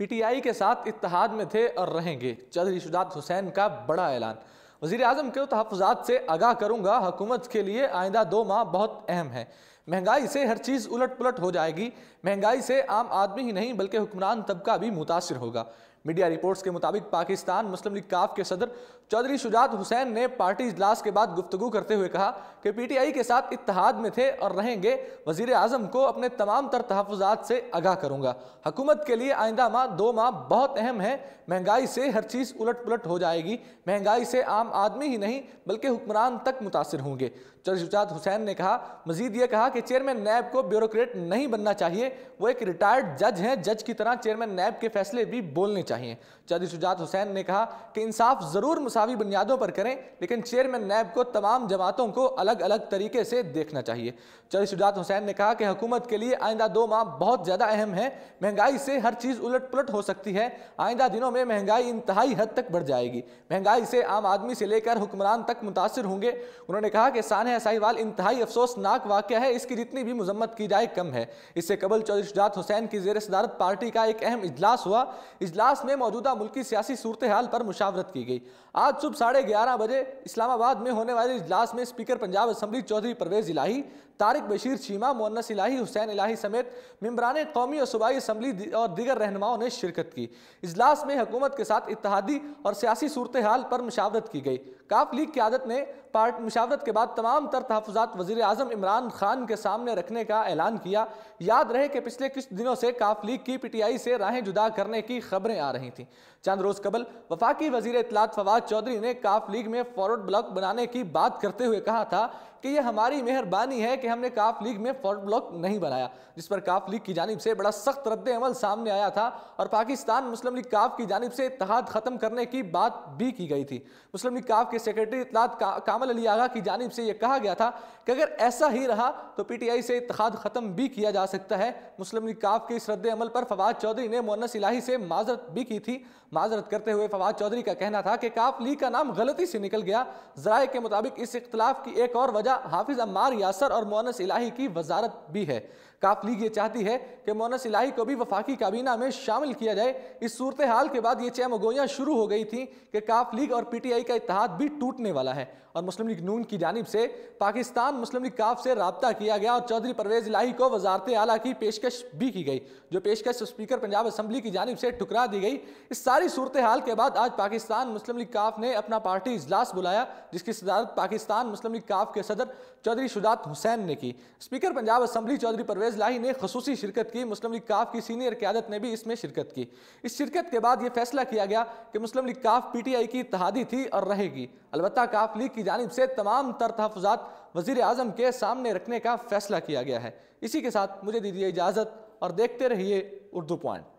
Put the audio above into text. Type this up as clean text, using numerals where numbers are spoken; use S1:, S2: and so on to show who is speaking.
S1: PTI के साथ इत्तेहाद में थे और रहेंगे, चौधरी शुजात हुसैन का बड़ा ऐलान। वज़ीर आज़म के तहफ़्फ़ुज़ात से आगाह करूंगा, हुकूमत के लिए आइंदा 2 माह बहुत अहम है। महंगाई से हर चीज़ उलट पुलट हो जाएगी। महंगाई से आम आदमी ही नहीं बल्कि हुक्मरान तबका भी मुतासिर होगा। मीडिया रिपोर्ट्स के मुताबिक पाकिस्तान मुस्लिम लीग काफ के सदर चौधरी शुजात हुसैन ने पार्टी इजलास के बाद गुफ्तगू करते हुए कहा कि पीटीआई के साथ इत्तेहाद में थे और रहेंगे। वज़ीर आज़म को अपने तमाम तर तहफ़्फ़ुज़ात से आगाह करूंगा। हुकूमत के लिए आइंदा 2 माह बहुत अहम है। महंगाई से हर चीज़ उलट पुलट हो जाएगी। महंगाई से आम आदमी ही नहीं बल्कि हुक्मरान तक मुतासिर होंगे। चौधरी शुजात हुसैन ने कहा, मजीद ये कहा कि चेयरमैन नैब को ब्यूरोक्रेट नहीं बनना चाहिए। वो एक रिटायर्ड जज हैं, जज की तरह चेयरमैन नैब के फैसले भी बोलने चाहिए। चौधरी शुजात हुसैन ने कहा कि इंसाफ जरूर मुसावी बुनियादों पर करें, लेकिन चेयरमैन नैब को तमाम जमातों को अलग अलग तरीके से देखना चाहिए। चौधरी शुजात हुसैन ने कहा कि हुकूमत के लिए आइंदा 2 माह बहुत ज़्यादा अहम है। महंगाई से हर चीज़ उलट पुलट हो सकती है। आइंदा दिनों में महंगाई इंतहाई हद तक बढ़ जाएगी। महंगाई से आम आदमी से लेकर हुक्मरान तक मुतासिर होंगे। उन्होंने कहा कि सानह साहिवाल इंतहाई अफसोसनाक वाक़या है, इसकी जितनी भी मजम्मत की जाए कम है। इससे कबल चौधरी शुजात हुसैन की ज़ेर सदारत पार्टी का एक अहम इजलास हुआ। इजलास में मौजूदा मुल्की सियासी सूरत हाल पर मुशावरत की गई। आज सुबह 11:30 बजे इस्लामाबाद में होने वाले इजलास में स्पीकर पंजाब असम्बली चौधरी परवेज़ इलाही, तारिक बशीर चीमा, मुअन्नस इलाही, हुसैन इलाही समेत मेंबरान कौमी और सूबाई असम्बली और दीगर रहनुमाओं ने शिरकत की। इजलास में हुकूमत के साथ इत्तेहादी और सियासी सूरत हाल पर मुशावरत की गई। काफ लीग क़यादत ने मुशावरत के बाद तमाम तर तहफ़्फ़ुज़ात वज़ीर आज़म इमरान खान के सामने रखने का ऐलान किया। याद रहे कि पिछले कुछ दिनों से काफ लीग की पीटीआई से राहें जुदा करने की खबरें आ रही थीं। चंद रोज़ कबल वफाकी वज़ीर इत्तलात फवाद चौधरी ने काफ लीग में फॉरवर्ड ब्लॉक बनाने की बात करते हुए कहा था कि यह हमारी मेहरबानी है कि हमने काफ लीग में फॉरवर्ड ब्लॉक नहीं बनाया, जिस पर काफ लीग की जानिब से बड़ा सख्त रद्द अमल सामने आया था और पाकिस्तान मुस्लिम लीग काफ की जानिब से इत्तेहाद ख़त्म करने की बात भी की गई थी। मुस्लिम लीग काफ के सेक्रेटरी इत्तलात कामल अली आगा की जानिब से यह कहा गया था कि अगर ऐसा ही रहा तो पीटीआई से इत्तेहाद ख़त्म भी किया जा सकता है। मुस्लिम लीग काफ के इस रद्द अमल पर फवाद चौधरी ने मुअन्नस इलाही से माजरत भी की थी। माजरत करते हुए फवाद चौधरी का कहना था कि काफ लीग का नाम गलती से निकल गया। ज़राए के मुताबिक इस इख्तलाफ की एक और वजह हाफिज अम्मार यासर और मुअन्नस इलाही की वजारत भी है। काफ लीग ये चाहती है कि मुअन्नस इलाही को भी वफाकी काबीना में शामिल किया जाए। इस सूरत हाल के बाद ये चहमगोइयाँ शुरू हो गई थी कि काफ लीग और पीटीआई का इत्तेहाद भी टूटने वाला है और मुस्लिम लीग नून की जानिब से पाकिस्तान मुस्लिम लीग काफ से रब्ता किया गया और चौधरी परवेज़ इलाही को वजारत आला की पेशकश भी की गई, जो पेशकश स्पीकर पंजाब असम्बली की जानिब से ठुकरा दी गई। इस सारी सूरत हाल के बाद आज पाकिस्तान मुस्लिम लीग काफ ने अपना पार्टी इजलास बुलाया, जिसकी सदारत पाकिस्तान मुस्लिम लीग काफ के सदर चौधरी शुजात हुसैन ने की। स्पीकर पंजाब असम्बली चौधरी परवेज़ इलाही ने खसूसी शिरकत की। मुस्लिम लीग काफ की सीनियर क़यादत ने भी इसमें शिरकत की। इस शिरकत के बाद यह फैसला किया गया कि मुस्लिम लीग काफ पीटीआई की इत्तेहादी थी और रहेगी। अलबत्ता काफ लीग की जानिब से तमाम तर तहफ़्फ़ुज़ात वज़ीर आज़म के सामने रखने का फैसला किया गया है। इसी के साथ मुझे दीजिए इजाज़त और देखते रहिए उर्दू पॉइंट।